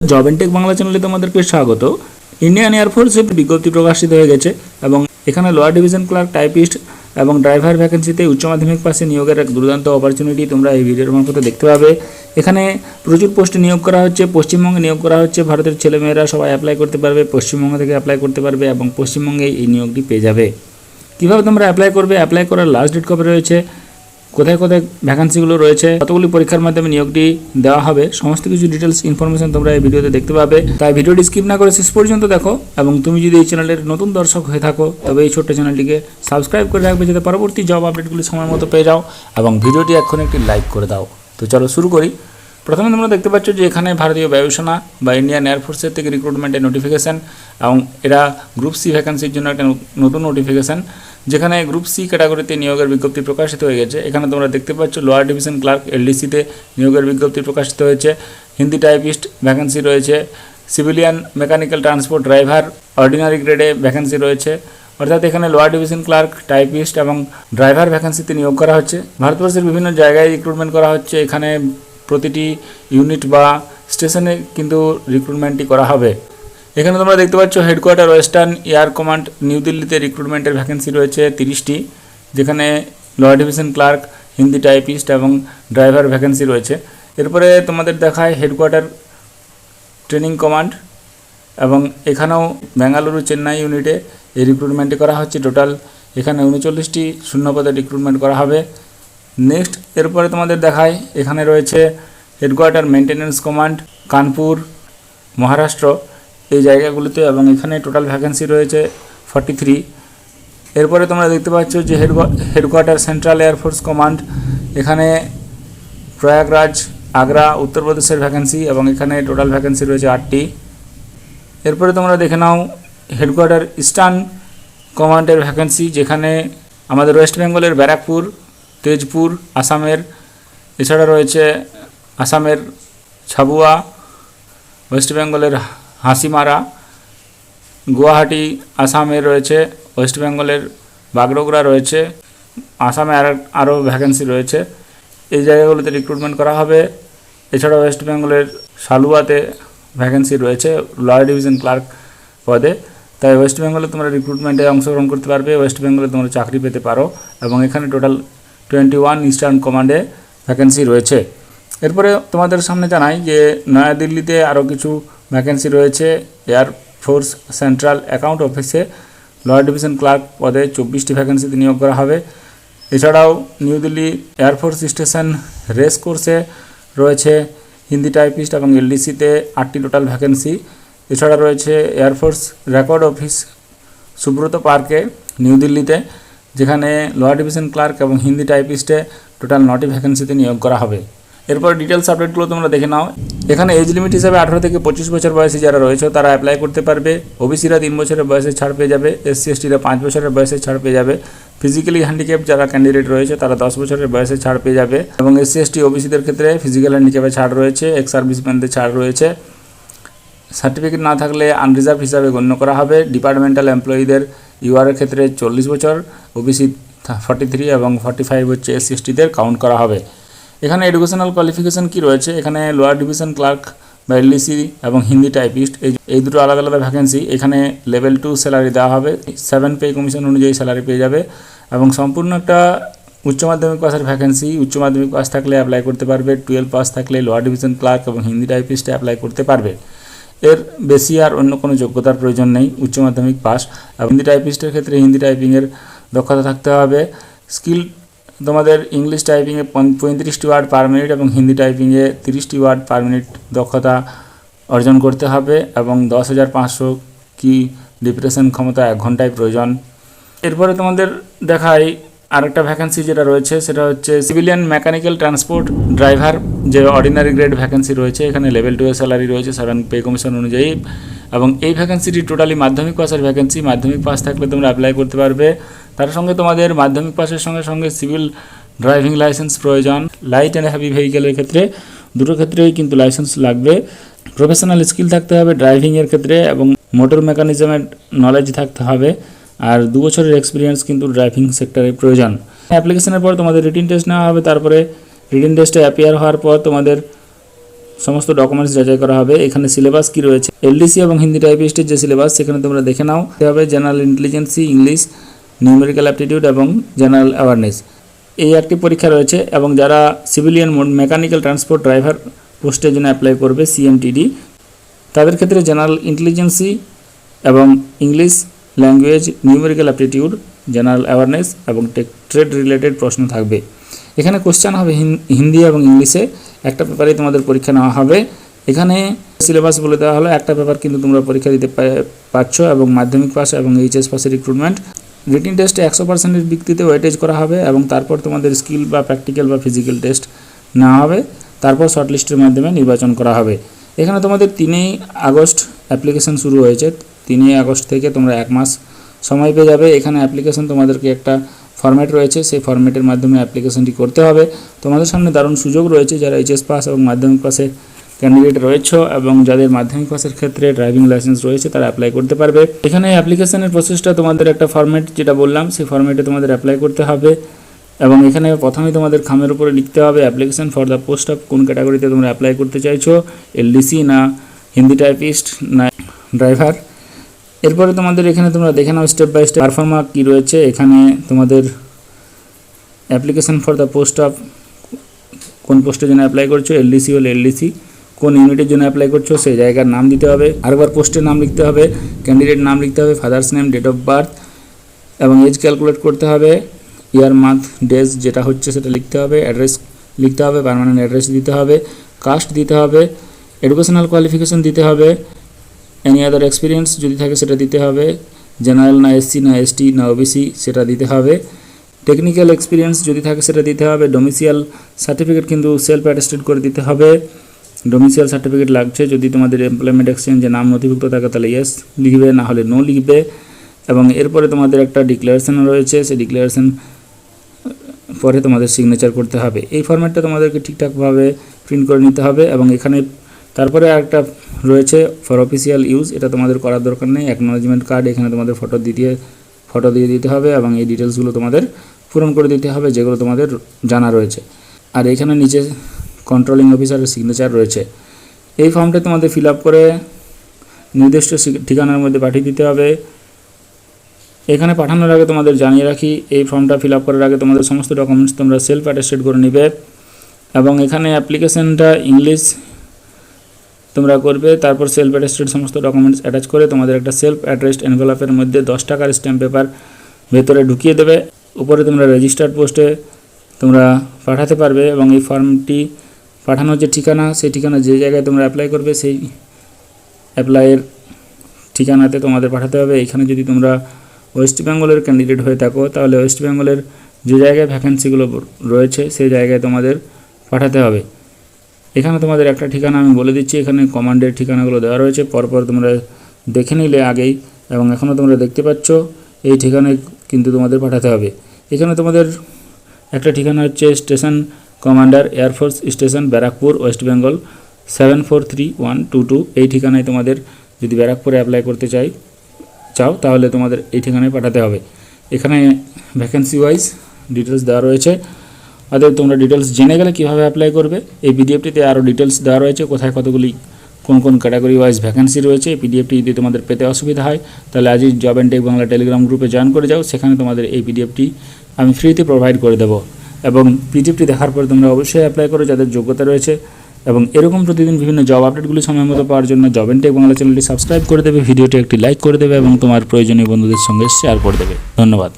Job intact Bangla চ্যানেলে তোমাদেরকে স্বাগত। ইন্ডিয়ান এয়ারফোর্সের বিজ্ঞপ্তি প্রকাশিত হয়ে গেছে এবং এখানে লোয়ার ডিভিশন ক্লার্ক, টাইপিস্ট এবং ড্রাইভার ভ্যাকেন্সিতে উচ্চ মাধ্যমিক পাশে নিয়োগের এক দুর্দান্ত অপরচুনিটি তোমরা এই ভিডিওর মারফতে দেখতে পাবে। এখানে প্রচুর পোস্টে নিয়োগ করা হচ্ছে, পশ্চিমবঙ্গে নিয়োগ করা হচ্ছে। ভারতের ছেলেমেয়েরা সবাই অ্যাপ্লাই করতে পারবে, পশ্চিমবঙ্গ থেকে অ্যাপ্লাই করতে পারবে এবং পশ্চিমবঙ্গে এই নিয়োগটি পেয়ে যাবে। কীভাবে তোমরা অ্যাপ্লাই করবে, অ্যাপ্লাই করার লাস্ট ডেট কবে রয়েছে, কোথায় কোথায় ভ্যাকান্সিগুলো রয়েছে, কতগুলি পরীক্ষার মাধ্যমে নিয়োগটি দেওয়া হবে, সমস্ত কিছু ডিটেলস ইনফরমেশন তোমরা এই ভিডিওতে দেখতে পাবে। তাই ভিডিওটি স্কিপ না করে শেষ পর্যন্ত দেখো এবং তুমি যদি এই চ্যানেলের নতুন দর্শক হয়ে থাকো তবে এই ছোট্ট চ্যানেলটিকে সাবস্ক্রাইব করে রাখবে যাতে পরবর্তী জব আপডেটগুলি সময় মতো পেয়ে যাও এবং ভিডিওটি এখন একটি লাইক করে দাও। তো চলো শুরু করি। প্রথমে তোমরা দেখতে পাচ্ছ যে এখানে ভারতীয় বায়ুসেনা বা ইন্ডিয়ান এয়ারফোর্সের থেকে রিক্রুটমেন্টের নোটিফিকেশান এবং এরা গ্রুপ সি ভ্যাকান্সির জন্য একটা নতুন নোটিফিকেশান, যেখানে গ্রুপ সি ক্যাটাগরিতে নিয়োগের বিজ্ঞপ্তি প্রকাশিত হয়ে গেছে। এখানে তোমরা দেখতে পাচ্ছ লোয়ার ডিভিশন ক্লার্ক এলডিসিতে নিয়োগের বিজ্ঞপ্তি প্রকাশিত হয়েছে। হিন্দি টাইপিস্ট ভ্যাকান্সি রয়েছে, civilian mechanical transport driver ordinary গ্রেডে ভ্যাকান্সি রয়েছে। অর্থাৎ এখানে লোয়ার ডিভিশন ক্লার্ক, টাইপিস্ট এবং ড্রাইভার ভ্যাকান্সিতে নিয়োগ করা হচ্ছে। ভারতবর্ষের বিভিন্ন জায়গায় রিক্রুটমেন্ট করা হচ্ছে। এখানে প্রতিটি ইউনিট বা স্টেশনে কিন্তু রিক্রুটমেন্টটি করা হবে। এখানে তোমরা দেখতে পাচ্ছ headquarter western air command new দিল্লিতে রিক্রুটমেন্টের ভ্যাকেন্সি রয়েছে 30টি, যেখানে lower division clerk, Hindi typist এবং ড্রাইভার ভ্যাকেন্সি রয়েছে। এরপরে তোমাদের দেখায় হেডকোয়ার্টার ট্রেনিং কমান্ড এবং এখানেও বেঙ্গালুরু চেন্নাই ইউনিটে এই রিক্রুটমেন্টটি করা হচ্ছে। টোটাল এখানে 39টি শূন্যপদে রিক্রুটমেন্ট করা হবে। নেক্সট এরপরে তোমাদের দেখায় এখানে রয়েছে headquarter maintenance command Kanpur, Maharashtra এই জায়গাগুলিতে এবং এখানে টোটাল ভ্যাকেন্সি রয়েছে 43। এরপরে তোমরা দেখতে পাচ্ছ যে হেডকোয়ার্টার সেন্ট্রাল এয়ারফোর্স কমান্ড, এখানে প্রয়াগরাজ, আগ্রা, উত্তরপ্রদেশের ভ্যাকেন্সি এবং এখানে টোটাল ভ্যাকেন্সি রয়েছে 8টি। এরপরে তোমরা দেখে নাও হেডকোয়ার্টার ইস্টার্ন কমান্ডের ভ্যাকেন্সি, যেখানে আমাদের ওয়েস্ট বেঙ্গলের ব্যারাকপুর, তেজপুর আসামের, এছাড়া রয়েছে আসামের ছাবুয়া, ওয়েস্ট বেঙ্গলের হাসিমারা, গুয়াহাটি আসামের রয়েছে, ওয়েস্ট বেঙ্গলের বাগডোগরা রয়েছে, আসামে আরও ভ্যাকেন্সি রয়েছে। এই জায়গাগুলোতে রিক্রুটমেন্ট করা হবে। এছাড়া ওয়েস্ট বেঙ্গলের সালুয়াতে ভ্যাকেন্সি রয়েছে লোয়ার ডিভিশন ক্লার্ক পদে। তাই ওয়েস্ট বেঙ্গলে তোমরা রিক্রুটমেন্টে অংশগ্রহণ করতে পারবে, ওয়েস্ট বেঙ্গলে তোমরা চাকরি পেতে পারো এবং এখানে টোটাল 21 ইস্টার্ন কমান্ডে ভ্যাকেন্সি রয়েছে। এরপরে তোমাদের সামনে জানাই যে নয়াদিল্লিতে আরও কিছু ভ্যাকেন্সি রয়েছে। এয়ারফোর্স সেন্ট্রাল অ্যাকাউন্ট অফিসে লোয়ার ডিভিশন ক্লার্ক পদে 24টি ভ্যাকেন্সিতে নিয়োগ করা হবে। এছাড়াও new Delhi air force station race কোর্সে রয়েছে হিন্দি টাইপিস্ট এবং এলডিসিতে 8টি টোটাল ভ্যাকেন্সি। এছাড়া রয়েছে এয়ারফোর্স রেকর্ড অফিস সুব্রত পার্কে নিউ দিল্লিতে, যেখানে লোয়ার ডিভিশন ক্লার্ক এবং হিন্দি টাইপিস্টে টোটাল 9টি ভ্যাকেন্সিতে নিয়োগ করা হবে। এরপর ডিটেলস আপডেটগুলো তোমরা দেখে নাও। এখানে এজ লিমিট হিসাবে 18 থেকে 25 বছর বয়সী যারা রয়েছে তারা অ্যাপ্লাই করতে পারবে। ওবিসিরা 3 বছরের বয়সে ছাড় পেয়ে যাবে, এসসি এসটিরা 5 বছরের বয়সে ছাড় পেয়ে যাবে, ফিজিক্যালি হ্যান্ডিক্যাপ যারা ক্যান্ডিডেট রয়েছে তারা 10 বছরের বয়সে ছাড় পেয়ে যাবে এবং এসসি এসটি ওবিসিদের ক্ষেত্রে ফিজিক্যাল হ্যান্ডিক্যাপে ছাড় রয়েছে, এক্স সার্ভিসম্যানদের ছাড় রয়েছে। সার্টিফিকেট না থাকলে আনরিজার্ভ হিসাবে গণ্য করা হবে। ডিপার্টমেন্টাল এমপ্লয়িদের ইউআরের ক্ষেত্রে 40 বছর, ওবিসি 43 এবং 45 হচ্ছে এসসি এসটিদের কাউন্ট করা হবে। এখানে এডুকেশনাল কোয়ালিফিকেশান কী রয়েছে, এখানে লোয়ার ডিভিশন ক্লার্ক বা এলডিসি এবং হিন্দি টাইপিস্ট এই দুটো আলাদা আলাদা ভ্যাকেন্সি। এখানে লেভেল 2 স্যালারি দেওয়া হবে, 7 পে কমিশন অনুযায়ী স্যালারি পেয়ে যাবে এবং সম্পূর্ণ একটা উচ্চ মাধ্যমিক পাসের ভ্যাকেন্সি। উচ্চ মাধ্যমিক পাস থাকলে অ্যাপ্লাই করতে পারবে, 12 পাস থাকলে লোয়ার ডিভিশন ক্লার্ক এবং হিন্দি টাইপিস্টে অ্যাপ্লাই করতে পারবে। এর বেশি আর অন্য কোনো যোগ্যতার প্রয়োজন নেই, উচ্চ মাধ্যমিক পাস। এবং হিন্দি টাইপিস্টের ক্ষেত্রে হিন্দি টাইপিংয়ের দক্ষতা থাকতে হবে। স্কিল তোমাদের ইংলিশ টাইপিংয়ে 35টি ওয়ার্ড পার মিনিট এবং হিন্দি টাইপিংয়ে 30টি ওয়ার্ড পার মিনিট দক্ষতা অর্জন করতে হবে এবং 10,500 কি ডিপ্রেশন ক্ষমতা 1 ঘন্টায় প্রয়োজন। এরপরে তোমাদের দেখাই আরেকটা ভ্যাকেন্সি যেটা রয়েছে সেটা হচ্ছে সিভিলিয়ান মেকানিক্যাল ট্রান্সপোর্ট ড্রাইভার, যে অর্ডিনারি গ্রেড ভ্যাকেন্সি রয়েছে। এখানে লেভেল 2 এর স্যালারি রয়েছে 7 পে কমিশন অনুযায়ী এবং এই ভ্যাকেন্সিটি টোটালি মাধ্যমিক পাসের ভ্যাকেন্সি। মাধ্যমিক পাস থাকলে তোমরা অ্যাপ্লাই করতে পারবে। তার সঙ্গে তোমাদের মাধ্যমিক পাসের সঙ্গে সঙ্গে সিভিল ড্রাইভিং লাইসেন্স প্রয়োজন। লাইট অ্যান্ড হেভি ভেহিকেলের ক্ষেত্রে দুটো ক্ষেত্রেই কিন্তু লাইসেন্স লাগবে। প্রফেশনাল স্কিল থাকতে হবে ড্রাইভিংয়ের ক্ষেত্রে এবং মোটর মেকানিজমের নলেজ থাকতে হবে। আর 2 বছরের এক্সপিরিয়েন্স কিন্তু ড্রাইভিং সেক্টরে প্রয়োজন। অ্যাপ্লিকেশনের পর তোমাদের রিটিন টেস্ট নেওয়া হবে, তারপরে রিটিন টেস্টে অ্যাপিয়ার হওয়ার পর তোমাদের সমস্ত ডকুমেন্টস যাচাই করা হবে। এখানে সিলেবাস কি রয়েছে, এলডিসি এবং হিন্দি টাইপিস্টের যে সিলেবাস সেখানে তোমরা দেখে নাও। হবে জেনারেল ইন্টেলিজেন্সি, ইংলিশ, নিউমেরিক্যাল অ্যাপটিটিউড এবং জেনারেল অ্যাওয়ারনেস, এই একটি পরীক্ষা রয়েছে। এবং যারা সিভিলিয়ান মেকানিক্যাল ট্রান্সপোর্ট ড্রাইভার পোস্টের জন্য অ্যাপ্লাই করবে সিএমটিডি, তাদের ক্ষেত্রে জেনারেল ইন্টেলিজেন্সি এবং English language, numerical aptitude, general awareness এবং ট্রেড রিলেটেড প্রশ্ন থাকবে। এখানে কোশ্চেন হবে হিন্দি এবং ইংলিশে, একটা পেপারেই তোমাদের পরীক্ষা নেওয়া হবে। এখানে সিলেবাস বলে দেওয়া হলো, একটা পেপার কিন্তু তোমরা পরীক্ষা দিতে পারছ এবং মাধ্যমিক পাস এবং এইচএস পাসের রিক্রুটমেন্ট। রিটিন টেস্টে 100%-এর ভিত্তিতে ওয়েটেজ করা হবে এবং তারপর তোমাদের স্কিল বা প্র্যাকটিক্যাল বা ফিজিক্যাল টেস্ট নেওয়া হবে, তারপর শর্টলিস্টের মাধ্যমে নির্বাচন করা হবে। এখানে তোমাদের 3 আগস্ট অ্যাপ্লিকেশন শুরু হয়েছে। 3 আগস্ট থেকে তোমরা 1 মাস সময় পেয়ে যাবে। এখানে অ্যাপ্লিকেশন তোমাদেরকে একটা ফরম্যাট রয়েছে, সেই ফরম্যাটের মাধ্যমে অ্যাপ্লিকেশনটি করতে হবে। তোমাদের সামনে দারুণ সুযোগ রয়েছে যারা এইচএস পাস এবং মাধ্যমিক পাসে ক্যান্ডিডেট রয়েছে এবং যাদের মাধ্যমিক পাসের ক্ষেত্রে ড্রাইভিং লাইসেন্স রয়েছে তারা অ্যাপ্লাই করতে পারবে। এখানে অ্যাপ্লিকেশনের প্রসেসটা তোমাদের একটা ফরম্যাট যেটা বললাম সেই ফরম্যাটে তোমাদের অ্যাপ্লাই করতে হবে এবং এখানে প্রথমেই তোমাদের খামের উপরে লিখতে হবে application for the post of কোন ক্যাটাগরিতে তোমরা অ্যাপ্লাই করতে চাইছো, এলডিসি না হিন্দি টাইপিস্ট না ড্রাইভার। এরপরে তোমাদের এখানে তোমরা দেখে নাও স্টেপ বাই স্টেপ পারফর্মা কী রয়েছে। এখানে তোমাদের application for the post of কোন পোস্টের জন্য অ্যাপ্লাই করছো, এলডিসি হলে এলডিসি, কোন ইউনিটের জন্য অ্যাপ্লাই করছো সেই জায়গার নাম দিতে হবে, আরেকবার পোস্টের নাম লিখতে হবে, ক্যান্ডিডেট নাম লিখতে হবে, father's name, date of birth এবং এজ ক্যালকুলেট করতে হবে, ইয়ার মান্থ ডেজ যেটা হচ্ছে সেটা লিখতে হবে, অ্যাড্রেস লিখতে হবে, পার্মানেন্ট অ্যাড্রেস দিতে হবে, কাস্ট দিতে হবে, এডুকেশনাল কোয়ালিফিকেশন দিতে হবে, এনি আদার এক্সপিরিয়েন্স যদি থাকে সেটা দিতে হবে, জেনারেল না এসসি না এসটি না ওবিসি সেটা দিতে হবে, টেকনিক্যাল এক্সপিরিয়েন্স যদি থাকে সেটা দিতে হবে, ডোমিসিয়াল সার্টিফিকেট কিন্তু সেলফ অ্যাটেস্টেড করে দিতে হবে। ডোমিসিয়াল সার্টিফিকেট লাগছে, যদি তোমাদের এমপ্লয়মেন্ট এক্সচেঞ্জে নাম নথিভুক্ত থাকে তাহলে ইয়েস লিখবে, না হলে নো লিখবে। এবং এরপরে তোমাদের একটা ডিক্লারেশন রয়েছে, সেই ডিক্লারেশন পরে তোমাদের সিগনেচার করতে হবে। এই ফরম্যাটটা তোমাদেরকে ঠিকঠাকভাবে প্রিন্ট করে নিতে হবে এবং এখানে তারপরে একটা রয়েছে ফর অফিসিয়াল ইউজ, এটা তোমাদের করার দরকার নেই। অ্যাকনোলেজমেন্ট কার্ড, এখানে তোমাদের ফটো দিয়ে দিতে হবে এবং এই ডিটেলসগুলো তোমাদের পূরণ করে দিতে হবে যেগুলো তোমাদের জানা রয়েছে। আর এখানে নিচে কন্ট্রোলিং অফিসারের সিগনেচার রয়েছে। এই ফর্মটা তোমাদের ফিল আপ করে নির্দিষ্ট ঠিকানার মধ্যে পাঠিয়ে দিতে হবে। এখানে পাঠানোর আগে তোমাদের জানিয়ে রাখি, এই ফর্মটা ফিল আপ করার আগে তোমাদের সমস্ত ডকুমেন্টস তোমরা সেলফ অ্যাটেস্টেড করে নেবে এবং এখানে অ্যাপ্লিকেশনটা ইংলিশ তোমরা করবে, তারপর সেলফ অ্যাটেস্টেড সমস্ত ডকুমেন্টস অ্যাটাচ করে তোমাদের একটা সেলফ অ্যাড্রেসড এনভেলপের মধ্যে 10 টাকার স্ট্যাম্প পেপার ভেতরে ঢুকিয়ে দেবে। উপরে তোমরা রেজিস্টার্ড পোস্টে তোমরা পাঠাতে পারবে এবং এই ফর্মটি পাঠানোর যে ঠিকানা, সেই ঠিকানা যে জায়গায় তোমরা অ্যাপ্লাই করবে সেই অ্যাপ্লাইয়ের ঠিকানাতে তোমাদের পাঠাতে হবে। এখানে যদি তোমরা ওয়েস্ট বেঙ্গলের ক্যান্ডিডেট হয়ে থাকো তাহলে ওয়েস্ট বেঙ্গলের যে জায়গায় ভ্যাকেন্সিগুলো রয়েছে সেই জায়গায় তোমাদের পাঠাতে হবে। এখানে তোমাদের একটা ঠিকানা আমি বলে দিচ্ছি, এখানে কমান্ডের ঠিকানাগুলো দেওয়া রয়েছে, পরপর তোমরা দেখে নিলে আগেই এবং এখনও তোমরা দেখতে পাচ্ছ এই ঠিকানায় কিন্তু তোমাদের পাঠাতে হবে। এখানে তোমাদের একটা ঠিকানা হচ্ছে station commander air force station Barrackpore West Bengal 743122, এই ঠিকানায় তোমাদের যদি ব্যারাকপুরে অ্যাপ্লাই করতে চাও তাহলে তোমাদের এই ঠিকানায় পাঠাতে হবে। এখানে ভ্যাকেন্সি ওয়াইজ ডিটেলস দেওয়া রয়েছে, অতএব তোমরা ডিটেলস জেনে গেলে কীভাবে অ্যাপ্লাই করবে। এই পিডিএফটিতে আরও ডিটেলস দেওয়া রয়েছে, কোথায় কতগুলি কোন কোন ক্যাটাগরি ওয়াইজ ভ্যাকেন্সি রয়েছে। এই পিডিএফটি যদি তোমাদের পেতে অসুবিধা হয় তাহলে আজই job and tech Bangla telegram গ্রুপে জয়েন করে যাও, সেখানে তোমাদের এই পিডিএফটি আমি ফ্রিতে প্রোভাইড করে দেবো এবং পিডিএফটি দেখার পর তোমরা অবশ্যই অ্যাপ্লাই করো যাদের যোগ্যতা রয়েছে। এবং এরকম প্রতিদিন বিভিন্ন জব আপডেটগুলি সময় মতো পাওয়ার জন্য জব অ্যান্ড টেক বাংলা চ্যানেলটি সাবস্ক্রাইব করে দেবে, ভিডিওটি একটি লাইক করে দেবে এবং তোমার প্রয়োজনীয় বন্ধুদের সঙ্গে শেয়ার করে দেবে। ধন্যবাদ।